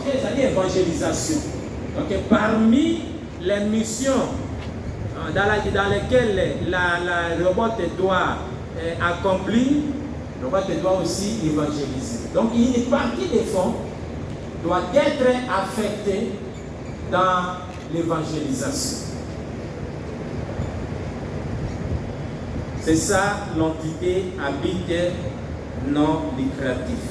C'est l'évangélisation. Donc, parmi les missions dans lesquelles le robot doit accomplir, le robot doit aussi évangéliser. Donc, une partie des fonds doit être affectée dans l'évangélisation. C'est ça l'entité à but non lucratif.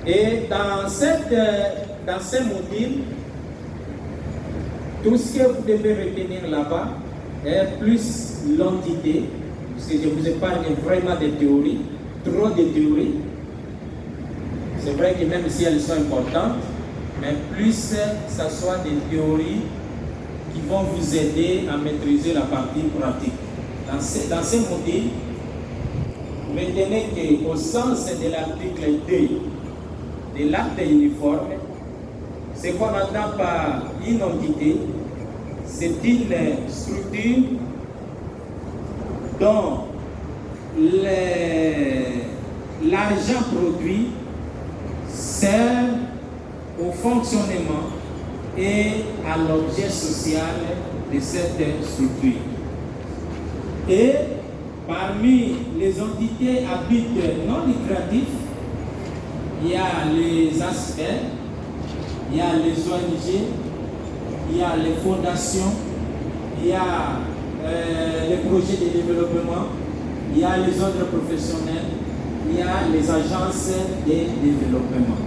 Et dans ces modules, tout ce que vous devez retenir là-bas est plus l'entité, parce que je vous épargne vraiment des théories, trop de théories. C'est vrai que même si elles sont importantes, mais plus ça soit des théories qui vont vous aider à maîtriser la partie pratique. Dans ces modules, retenez qu'au sens de l'article 2 de l'acte uniforme, ce qu'on entend par une entité, c'est une structure dont l'argent produit sert au fonctionnement et à l'objet social de cette structure. Et parmi les entités à but non lucratif, il y a les ASPER, il y a les ONG, il y a les fondations, il y a les projets de développement, il y a les ordres professionnels, il y a les agences de développement.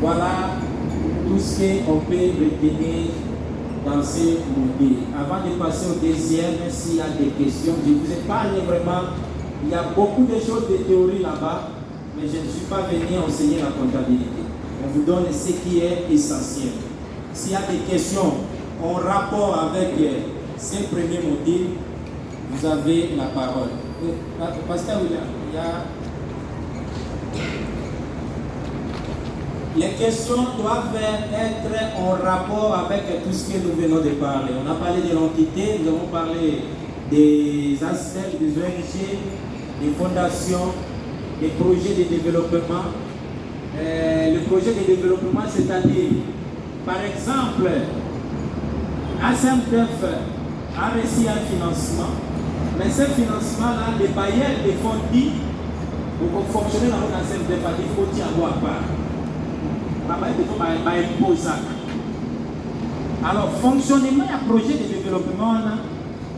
Voilà tout ce qu'on peut retenir dans ces modules. Avant de passer au deuxième, s'il y a des questions, je vous épargne vraiment. Il y a beaucoup de choses de théorie là-bas, mais je ne suis pas venu enseigner la comptabilité. On vous donne ce qui est essentiel. S'il y a des questions en rapport avec ces premiers modules, vous avez la parole. Pasteur William, les questions doivent être en rapport avec tout ce que nous venons de parler. On a parlé de l'entité, nous avons parlé des aspects, des ONG, des fondations, des projets de développement. Le projet de développement, c'est-à-dire, par exemple, ASMDEF a reçu un financement, mais ce financement-là, les bailleurs des fonds dit, pour fonctionner dans l'ASMDEF, il faut y avoir part. Alors, fonctionnement et projet de développement,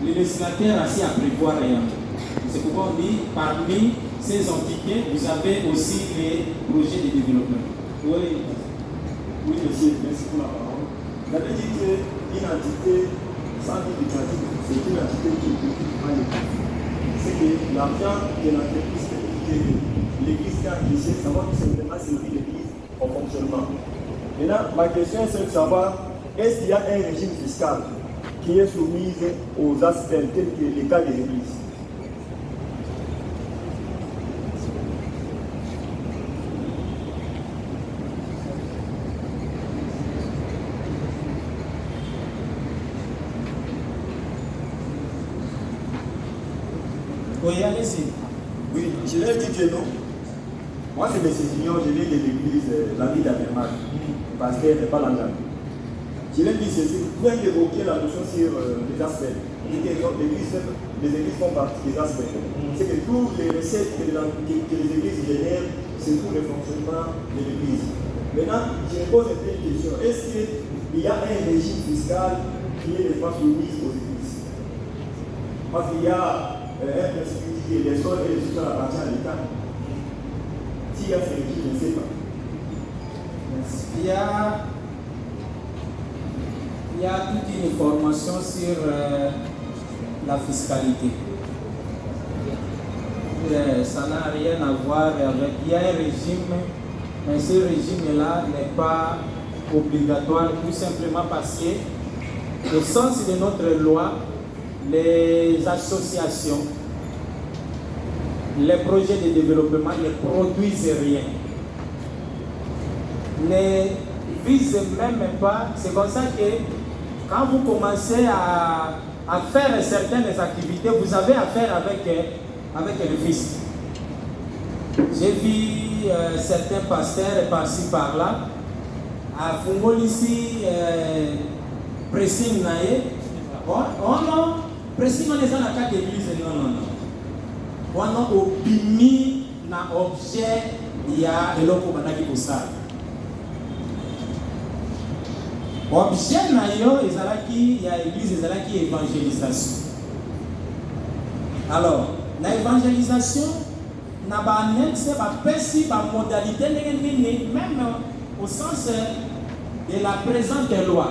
le législateur a à prévoir rien. C'est pourquoi on dit, parmi ces entités, vous avez aussi les projets de développement. Oui, monsieur, merci pour la parole. Vous avez dit qu'une entité sans but lucratif, c'est une entité qui est publiquement lucrative. C'est que l'argent de l'entreprise que l'Église a encaissé, savoir que c'est vraiment servi l'Église en fonctionnement. Maintenant, ma question est de savoir, est-ce qu'il y a un régime fiscal qui est soumis aux aspects tels que les cas des églises? Oui, allez-y. Oui, je vais dire que non. Moi, c'est M. Signon, je viens de l'église, la ville d'Abermac, parce qu'elle n'est pas l'engagement. Je vais dire ceci, vous pouvez évoquer la notion sur les aspects. Les églises font partie des aspects. C'est que toutes les recettes que les églises génèrent, c'est pour le fonctionnement de l'église. Maintenant, je me pose une question. Est-ce qu'il y a un régime fiscal qui est soumis aux églises? Parce qu'il y a un principe qui dit que les sols et les sous-sols appartiennent à l'État. S'il y a ce régime, je ne sais pas. Il y a toute une formation sur la fiscalité. Ça n'a rien à voir avec... Il y a un régime, mais ce régime-là n'est pas obligatoire, tout simplement parce que, au sens de notre loi, les associations, les projets de développement ne produisent rien. Ne visent même pas. C'est comme ça que quand vous commencez à à faire certaines activités, vous avez affaire avec le Fils. J'ai vu certains pasteurs par-ci par-là, à Fungolisi, pressing nae. Oh non, pressing on est dans la carte d'église, non. On a obimi na objet, il y a de l'eau pour ça. Objet nayo, il y a l'église, il y a évangélisation. Alors, la évangélisation, n'a pas de modalité, même au sens de la présente loi.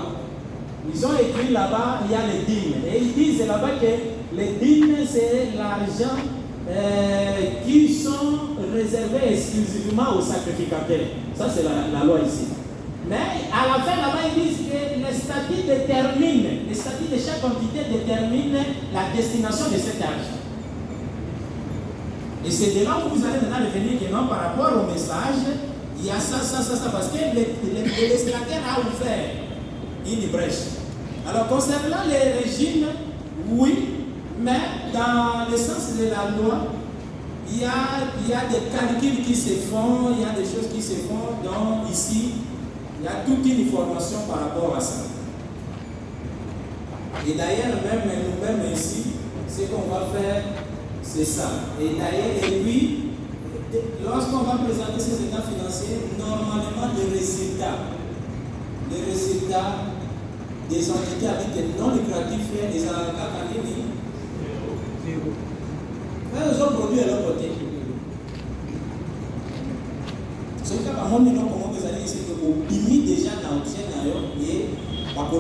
Ils ont écrit là-bas, il y a les dîmes. Et ils disent là-bas que les dîmes, c'est l'argent qui sont réservés exclusivement aux sacrificateurs. Ça, c'est la loi ici. Mais à la fin, là-bas, ils disent que les statuts de chaque entité déterminent la destination de cet argent. Et c'est de là où vous allez maintenant revenir que non, par rapport au message, il y a ça, parce que le législateur a ouvert une brèche. Alors, concernant les régimes, oui, mais dans le sens de la loi, il y a des calculs qui se font, il y a des choses qui se font, donc ici, il y a toute une information par rapport à ça. Et d'ailleurs, même nous-mêmes ici, ce qu'on va faire, c'est ça. Et d'ailleurs, et puis, lorsqu'on va présenter ces états financiers, normalement, les résultats des entités avec des non lucratifs, des avocats, ils ont produit à leur côté. Ce qui a montré comment vous allez essayer de optimiser déjà dans l'objet et par le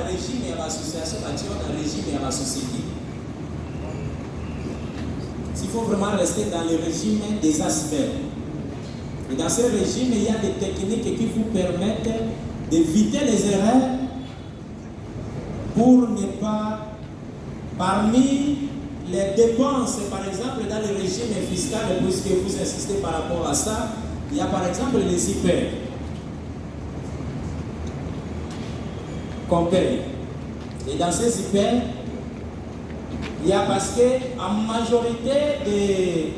régime et l'association, dans le régime et la société. Il faut vraiment rester dans le régime des aspects. Et dans ce régime, il y a des techniques qui vous permettent d'éviter les erreurs pour ne pas, parmi les dépenses, par exemple, dans le régime fiscal, puisque vous insistez par rapport à ça, il y a par exemple les hyper qu'on paye. Et dans ces hyper, il y a parce qu'en majorité des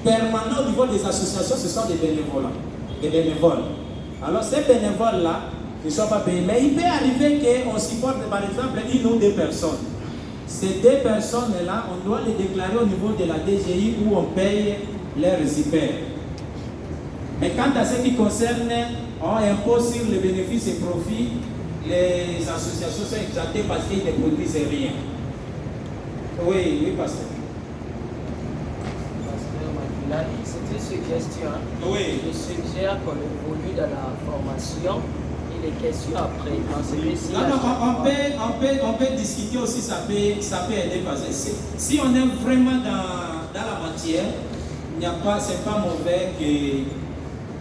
permanents au niveau des associations, ce sont des bénévoles. Alors ces bénévoles-là ne sont pas payés. Mais il peut arriver qu'on supporte par exemple une ou deux personnes. Ces deux personnes-là, on doit les déclarer au niveau de la DGI où on paye leurs hyper. Mais quant à ce qui concerne impôt sur les bénéfices et profits, les associations sont exemptées parce qu'ils ne produisent rien. Oui, pasteur. Pasteur, c'est une suggestion. Oui. Je suggère qu'on évolue dans la formation et les questions après. On peut discuter aussi, ça peut aider. Parce que si on est vraiment dans la matière, c'est pas mauvais que.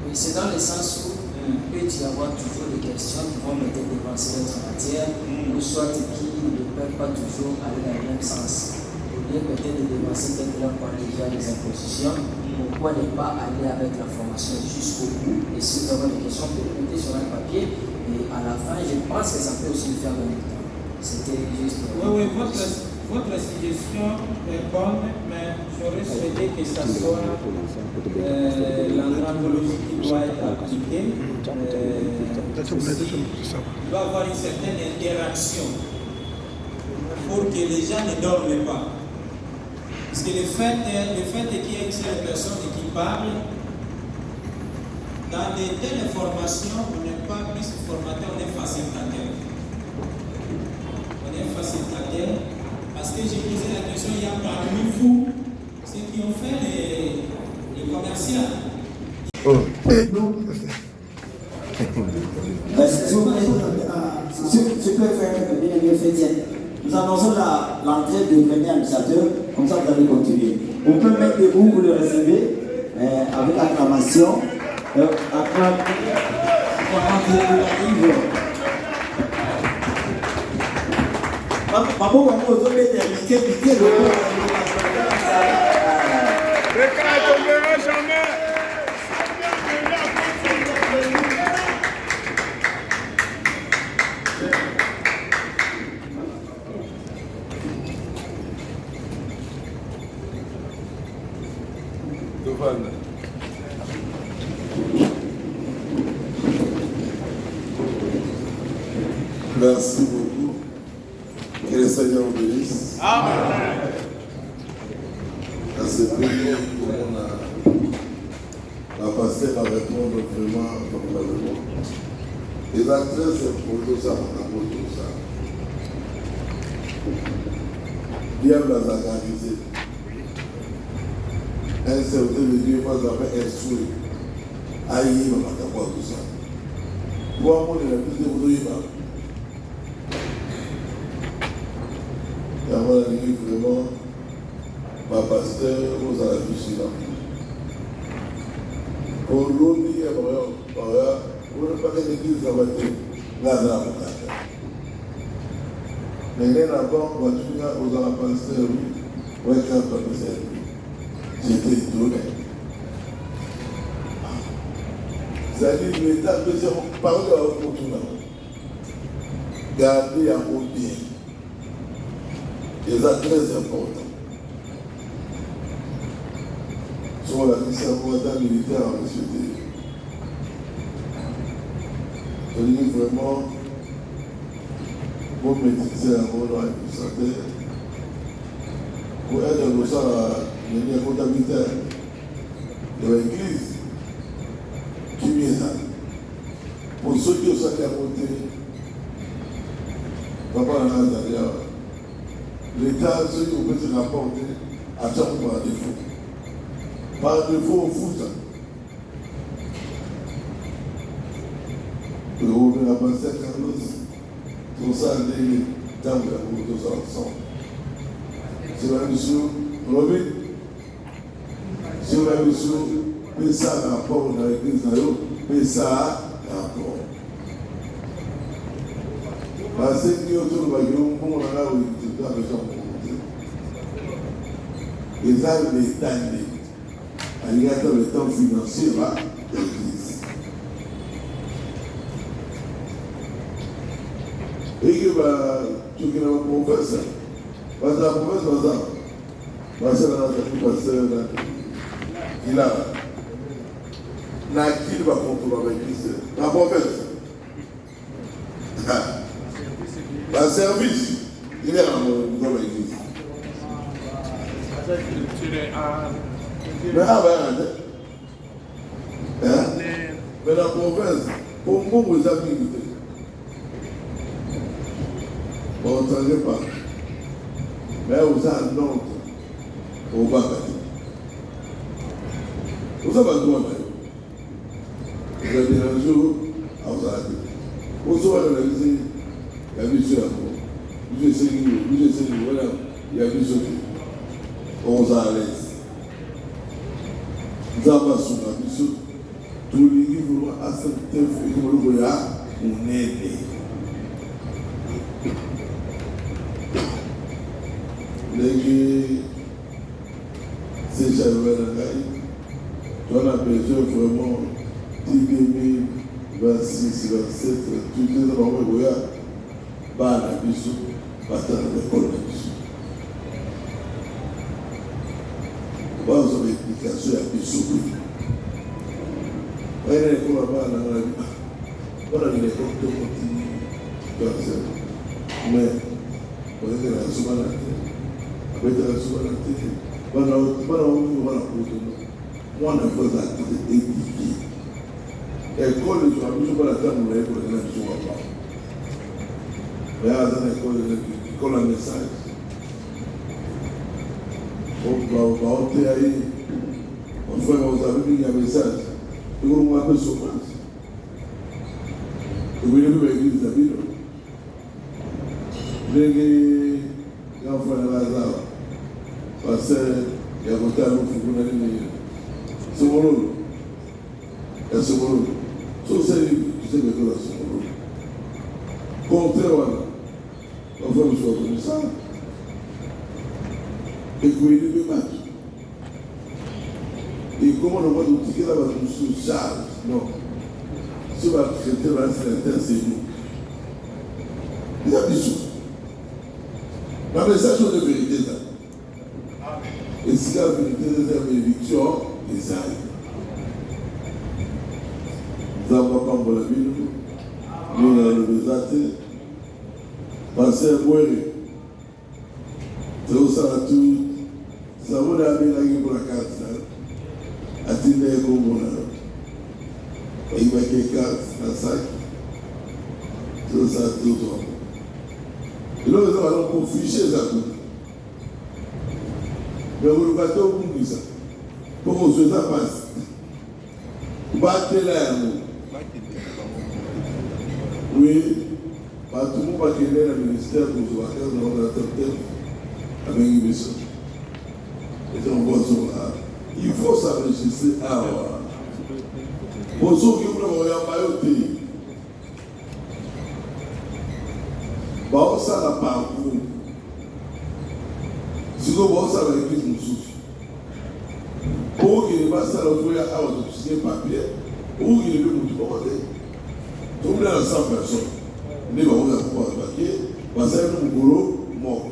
Oui, c'est dans le sens où il peut y avoir toujours des questions qui vont mettre dépenser notre matière, ou soit qui ne peuvent pas toujours aller dans le même sens. Au lieu peut-être de dépenser peut-être là pour aller faire des impositions, pourquoi ne pas aller avec la formation jusqu'au bout? Et si vous avez des questions, vous pouvez les mettre sur un papier, et à la fin, je pense que ça peut aussi le faire en même temps. C'était juste. Oui, votre suggestion est bonne, mais j'aurais souhaité que ça soit l'andragologie qui doit être appliquée. Il doit y avoir une certaine interaction pour que les gens ne dorment pas. Parce que le fait qu'il y ait une personne qui parle, dans de telles formations, on n'est pas plus formateur, on est facilitateur. On est facilitateur. Parce que j'ai posé la question, il y a parmi vous ceux qui ont fait les commerciaux. Je peux faire un bien chrétien. Nous annonçons l'entrée du premier administrateur, comme ça vous allez continuer. On peut mettre debout, vous le recevez avec acclamation. Giovanna. Merci beaucoup. Que le Seigneur vous bénisse. Amen. À ce prière, la pasteur va répondre vraiment favorablement. Et la 13 c'est pour tout ça, on a tout ça. Diable a organisé. Un certain de Dieu va avoir un souhait. Aïe, on va avoir tout ça. Pour moi, il a plus de vous. Et avant d'arriver vraiment, ma pasteur vous a affiché là. Pour l'autre, il y a vous ne pas l'église à voter, là, là, mais là-bas, on va toujours aux pasteur, oui, j'étais étonné. C'est-à-dire que l'État peut dire, parler à votre tournant. Garder à vos biens. Et ça, très important. Sur la mission militaire à M. D. Je dis vraiment, vous méditez à vos lois et santé. Pour aider aux gens à venir à comptabilité de l'église, qui vient ça. Pour ceux qui sont à côté, papa n'a pas d'ailleurs. L'État, ceux qui ont se rapporter à chaque fois par défaut. Par défaut, au foot. Le Robin a passé à Carlos. Tout ça, les temps de la cour, tout ça ensemble. C'est la mission, Robin. C'est la mission, mais ça rapport dans l'église, mais ça rapport. Parce que autour de la gueule, on a là où il y a des gens qui ont les armes d'État, il y a le temps financier là, l'église. Et que tu es un professeur, parce que la professeur, parce que la il a qui va contrôler l'église. La professeur. Le service, il est dans l'église. Mais mais la province, pour moi, vous avez écouté. On n'entendait pas. Mais vous avez un autre au bas. Vous avez un droit. Vous avez un jour, vous avez vous avez l'église. Il y a vu ça. Vous essayez, voilà. Il y a vu ça. On s'en laisse. Nous avons sur la mission. Tous les livres à cette on est né. Les c'est Chaloué on a besoin vraiment 10 26, 27, toutes les endroits par la mission, par l'école de mission. Pas aux explications à mission. Il y a une école là-bas, on a une école de continue. Mais, on est dans la souveraineté. Avec la souveraineté, on a on a fait la édifiée. L'école de la pas la table de l'école de la mission. Mais à l'école de message. On fait un message. Et on va faire ce moment. Et vous avez vu l'église d'Abino. Les enfants de Lazare, parce qu'il y a voté à l'eau, il faut c'est mon rôle. C'est mon rôle. Sauf celle qui sait que c'est mon rôle. Contraire, on fait le choix comme ça. Et vous voyez le match. Et comment on va nous dire là-bas, nous sommes charges? Non. Si on va traiter là, c'est nous. Il y a des choses. La message de vérité, là. Et si la vérité est une victoire, Isaïe. Nous avons pas pour la Bible, nous avons le Zate, passé à Boire. C'est au Salatou, ça vaut la peine pour la carte. Attendez comme on a. Il va y avoir 4 dans 5. C'est au Salatou. Et là, nous allons pour ficher ça. Mais vous le battez au bout de ça. Pour que vous ça passe. Battez là. Oui. Tout le monde va quitter le ministère pour se battre dans la tête avec une mission. Et on voit ça là. Il faut s'enregistrer à voir. Pour ceux qui ont envoyé ça n'a pas beaucoup. Si vous voyez ça avec l'église Moussous, pour qu'il ne passe pas l'autre à votre papier, pour qu'il ne puisse pas voter. Tout le monde est 100 personnes. Il va vous avoir un papier, va faire un boulot mort.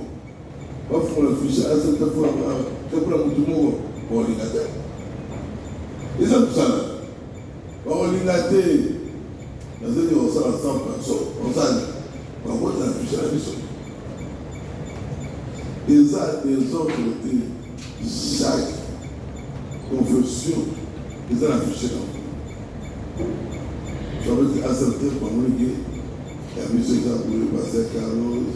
Va faire le fichier à cette fois, pour la mouture mort, pour l'inglater. Et c'est tout ça. Pour l'inglater, on a 100 personnes, on s'en va voir la fichier à la mission. Ils ont des autorités, chaque confession, ils ont affiché là. Ça veut dire à certains moments, il y a M. Zaboulé, Pasteur Carlos,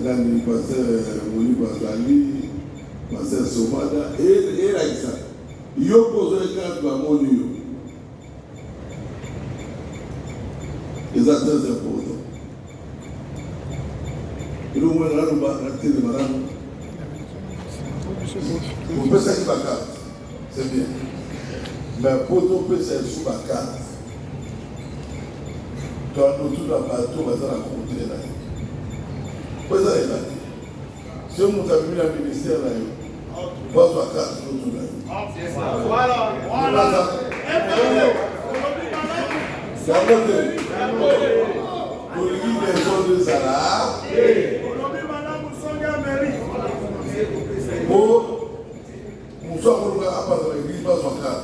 Lani, Pasteur Mouli Bazali, Pasteur Somada, et là, il y a posé un cadre à mon lieu. Ils ont très important. Et nous, on a la télé, madame. On peut s'être la carte, c'est bien. Mais pour nous, on peut s'être sous la carte. Quand nous, tout la bateau, on va s'en raconter là. Pourquoi ça est là? Si on a mis le ministère là, on va sur la carte, nous tout là. Voilà, voilà. C'est un peu pour le guide des gens de Zala. Pour nous sommes à part de l'église, pas son cas.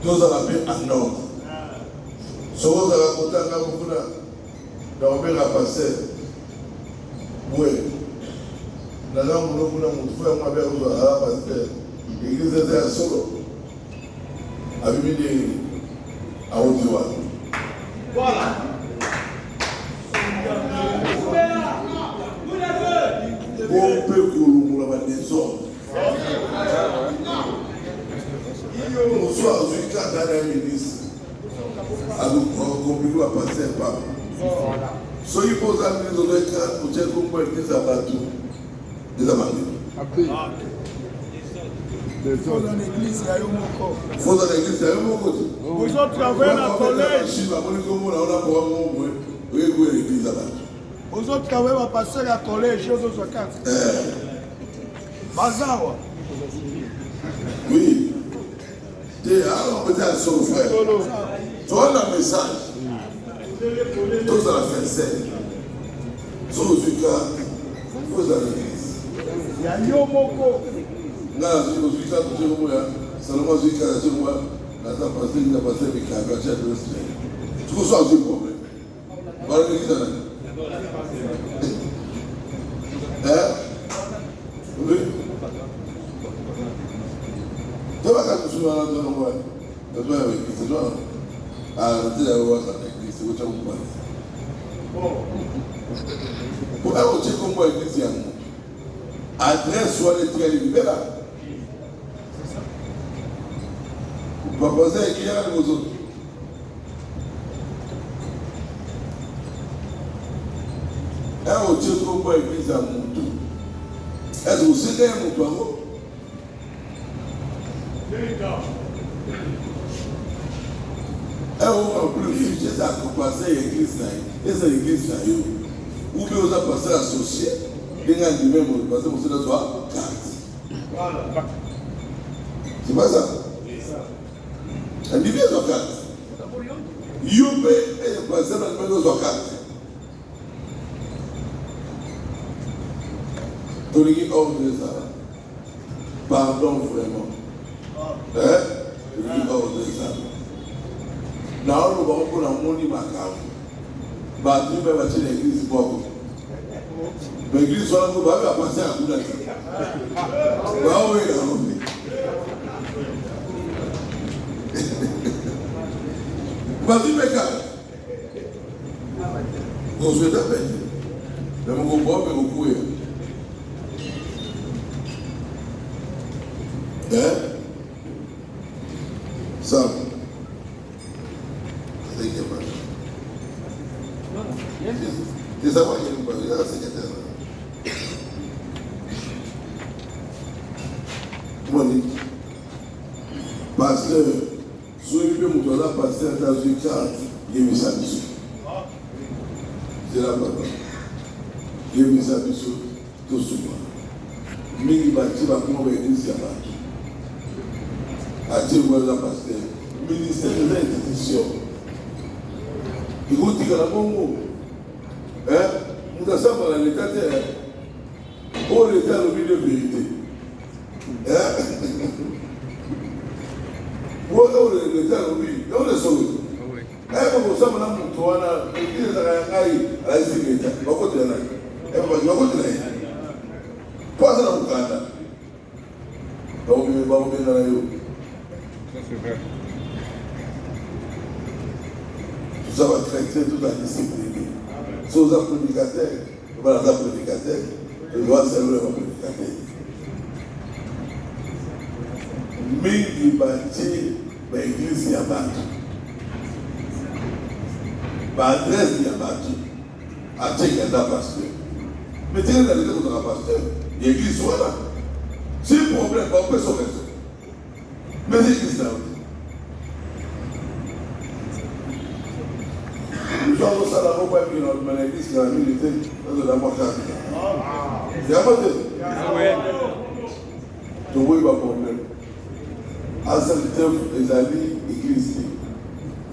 Tous à la paix en ordre. Ce qu'on a raconté à Kaboukuna, dans le père a passé. Oui. Nous avons mon frère, mon père, nous avons passé. L'église était à solo. Avec des à Haute-Joie. Voilà. Bon peuple que nous avons des ordres. Bonsoir, je suis candidat à ministre. À nous compliquer à passer un pas. Soyez posés à nous dans le cadre pour dire qu'on peut être des abattus. Des abattus. Il faut dans l'église, il y a eu mon corps. Il faut dans l'église, il y a eu mon côté. Vous autres travaillez à la collège. Vous autres travaillez à passer à la collège, aux autres quatre. Bazawa. Oui. Alors, on peut dire à son frère. Tu vois le message. Tous à la fin de scène. Sur le cas, il faut dans l'église. Il y a eu mon corps. Non, je me suis dit que moi, seulement je suis dit que moi, la temps passé, il a passé avec la gâchette de l'esprit. Tu reçois un problème. Voilà le qui t'en a. Oui. Tu vas quand tu sois là, tu vas voir. Tu vas avec qui c'est toi. Ah, tu vas voir ça avec qui c'est où tu vas voir. Pour avoir dit comment l'église est à adresse soit les très libérales. Vous pensez qu'il y a aux autres. Un autre comme moi, l'église à Moutou. Est-ce que vous savez un Moutou? Un autre plus fiché, ça a passé l'église. Et c'est l'église. Ou bien vous avez passé associé. Les gens du même, parce que vous êtes là, carte. C'est pas ça? Un bébé sur carte. Yopé est passé dans le même sur carte. Toligi ordre ça. pardon vraiment. Hein? Il va au ça. Là, on va prendre un monde macabre. Bah, tu vas bâtir l'église pour l'église, on va passer à Bouddha. Bah oui, oui. Vas-y, mec. On se tape. Mais on comprend, mais on court. Hein? Ça. C'est que pas. C'est ça, moi, je ne sais pas. C'est secrétaire. Moi, je dis, pasteur, si vous voulez me donner pasteur dans une carte, il y a une satisfaction. C'est là, papa. Il y a une satisfaction tout souvent. Mais il va dire à comment l'église est là. À Dieu, voilà, pasteur. Ministère de l'institution. Il faut dire que la bon mot. Hein? Nous avons dans l'état terre. Oh, l'état le milieu de vérité. Hein? Oh, l'état le milieu. On le sauve. Hein? Comme ça, madame, tu vois, il est à la sécurité. On va continuer. On va continuer. Pas dans le Canada. Donc, on va venir dans la rue. Tout ça va traiter toute la discipline. Si vous êtes prédicateur, vous allez être prédicateur, je dois servir mon prédicateur. Mais il bâtit l'église qui a battu. L'adresse qui a battu. À Tchèque, il y a un pasteur. Mais tiens, il y a un pasteur. L'église soit là. C'est un problème, on peut sauver ça. Mais l'église là. Nous avons ça là, on va dire dans l'église qui a milité dans la moitié. Il y a pas de. Donc, oui, il n'y a pas de problème. À cette œuvre, les amis, l'église,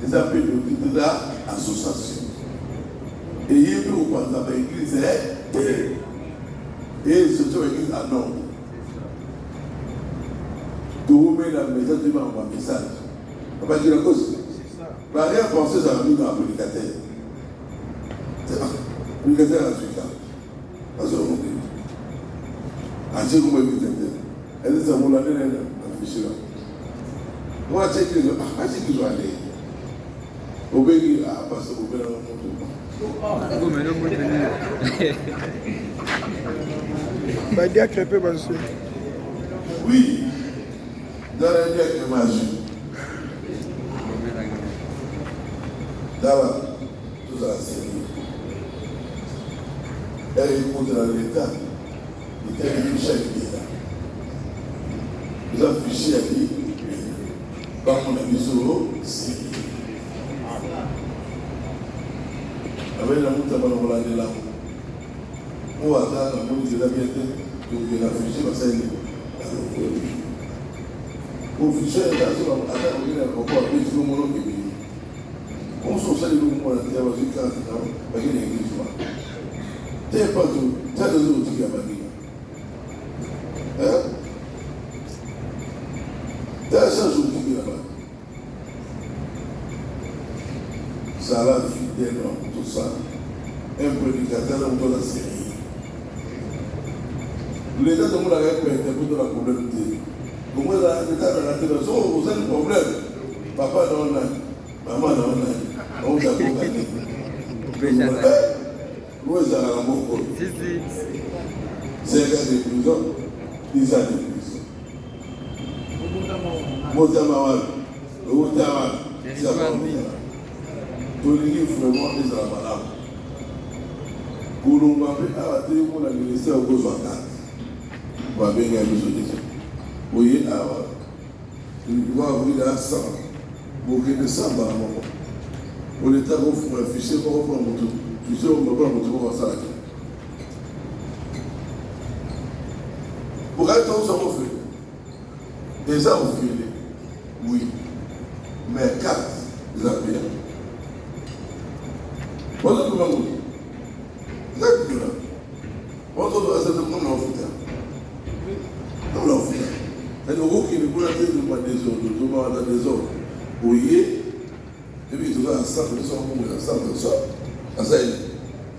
les appels de l'association. Et il y a eu, par exemple, l'église et surtout l'église à Nord. Tout le monde a le message, tu m'as envoyé un message. On va dire la cause. Il n'y a rien pensé à la vie dans la prédicateur. C'est pas. Le prédicateur a suivi ça. Parce que vous dites. À ce moment-là, elle est à mon année, elle a fiché là. Moi, je sais qu'ils ont allé. Au pays, parce que vous venez dans mon monde. Bah, il y a crêpé, monsieur. Oui, dans la dernière magie. Là-bas, tout ça, c'est lui. Elle écoute dans l'État. Il était fiché à l'État. Vous avez fiché à l'État. Par mon ami Soro, c'est lui. Avec la montre à Balamola de là. On va attendre la montre de la bientôt. Donc, il a fiché, parce qu'il est. Pour ficher, attention, attends, il a encore appelé sur mon nom qui est. On s'en sert de nous pour la terre, parce que quand il y a une église, t'es pas tout, t'as des autres qui ont bagné. Hein? T'as 100 jours qui sont là-bas. Ça va fidèle, tout ça. Un prédicateur, on doit la série. L'État de mon arrêt peut interpréter la problème. Comment l'État de la télévision, vous avez un problème. Papa dans l'âne, maman dans l'âne. On t'a pas gagné. Où est-ce que la mort? C'est un gars de prison, 10 ans de prison. Motamawal, le Motamawal, c'est un bon livre. Tous les livres vraiment, ils sont là-bas. Pour nous, on a été au ministère de Gozouakat. On va bien gagner ce que vous voyez, alors, il va ouvrir la sang. Vous voyez le sang dans la maman. Pour l'État, vous faites un fichier pour reprendre votre. Tu sais, on ne peut pas retrouver ça là. Pour être où ça vous fait? Déjà, vous filez. Oui. Mais 4, vous avez bien. Voilà comment vous dites. Vous êtes bien là. On doit faire ça de mon enfant. Non, l'enfant. Mais donc, il ne peut pas être des ordres. Oui, et puis il doit ensemble, ils sont ensemble, ça.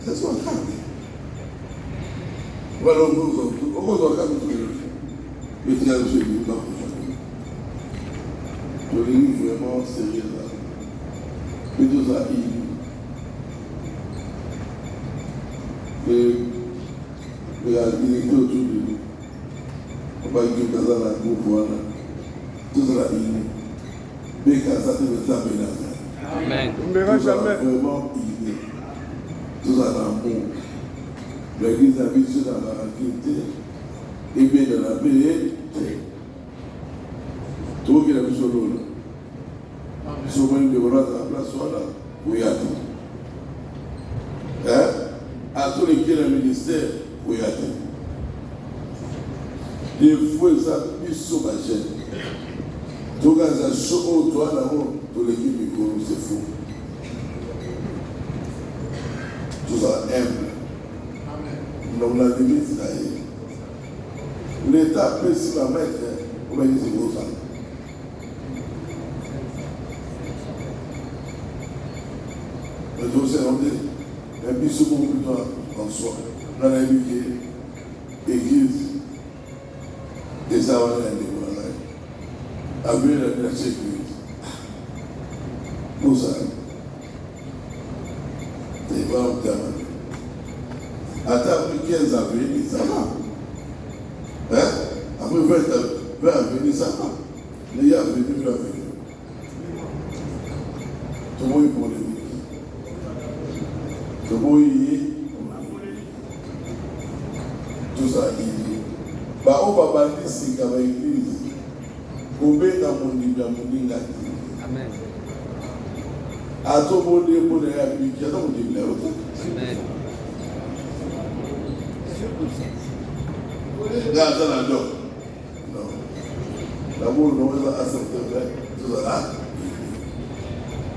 C'est son cas. Voilà, on va faire tout le mais il y a le jeu du blanc. Je l'ai vu vraiment sérieux là. Mais tout ça, il était autour de nous. On va dire que ça, la coupe, voilà. Tout ça, mais quand ça te fait Amen. On ne verra jamais. Vraiment, tout ça, l'amour. L'église a vu ça dans la activité. Et bien dans la paix, tout le monde a vu sur l'eau. Si on met le bras dans la place, voilà, oui, à tout. À tous les qui ont le ministère, oui, à tout. Des fois, ça, ils sont sauvagés. Tout le monde a chaud, toi, là-haut, tout l'équipe du groupe, c'est fou. Tout ça, aime. Donc, la limite, c'est là. L'État peut s'y la mettre, on va dire c'est gros ça. Mais donc c'est rendu, un peu souvent plutôt en soi. Dans la église, et ça va aller à avec la sécurité. Pour ça, c'est pas un terme. Attends, 15 avril, ça va. Après 20 avril, ça va. Mais il y a venu la venue. Tout le monde est pour l'église. Tout le monde est tout ça, il dit. Bah, on va dire c'est qu'à l'église, on met dans mon livre, Amen. À tout le monde est pour les appliquer dans mon livre. Amen. Là, ça n'a pas. Non. L'amour, non, ça a accepté, tout ça là.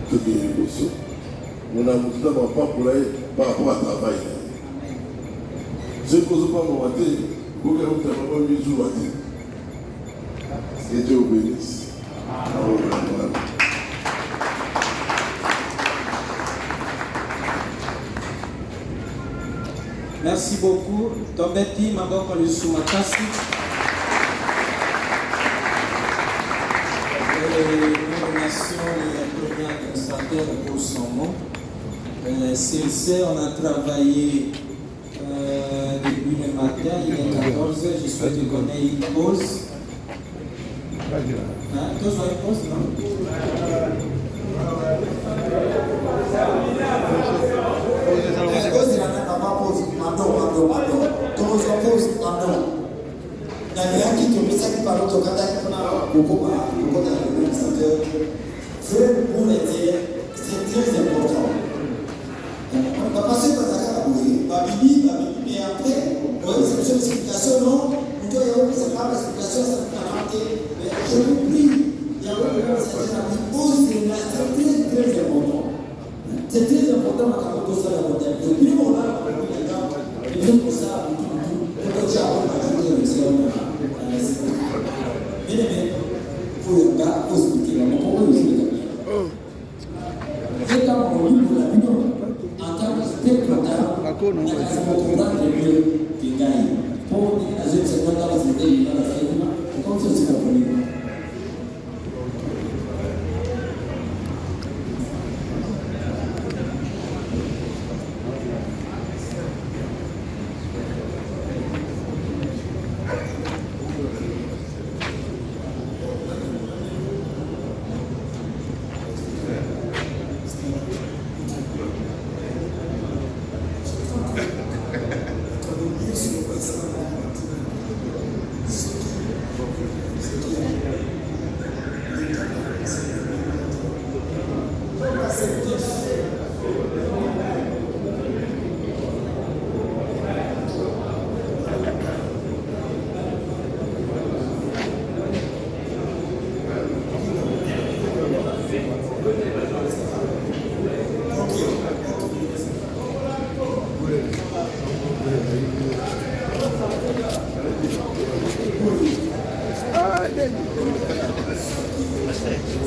Tout est émotion. Mon amour, tout d'abord, pas pour aller par rapport à travail. C'est pour ça que mon matin, vous avez un peu de jour à dire. Que Dieu vous bénisse. Merci beaucoup. Tombeti Maboko Lusumakasi. Nous remercions le premier administrateur pour son mot. S'il sait, on a travaillé depuis le matin, il est 14h, je souhaite qu'on ait une pause. Tous ont une pause, non? C'est très important. On va passer par la Bibi, mais après, c'est une explication, non? Il doit y avoir l'explication, mais je vous prie, il y a une pause, c'est très important. C'est très important quand on pose ça la montagne. Et puis on a les gens pour ça, pour déjà avoir ajouté le ciel. Mais il faut pas expliquer. Pourquoi je le dis? C'est quand on lit pour la vie, en tant que spectateur, on a comprendre le mieux qui gagne. Pour la jeune seconde, dans la société, dans la société, c'est comme ça que c'est la première.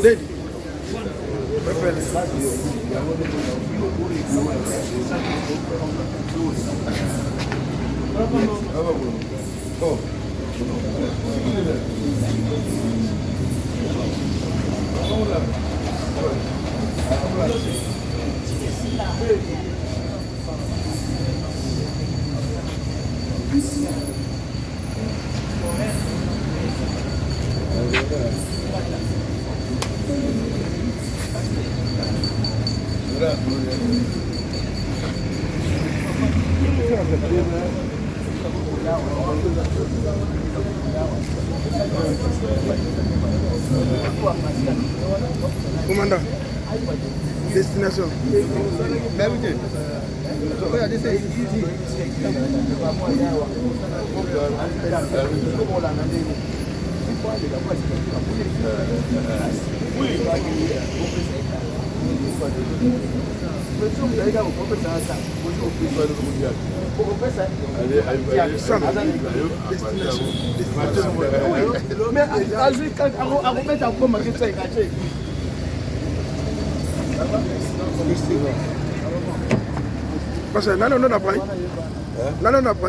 Deli. Commandant, destination. Parce que là, on a pas. Là, on a pas.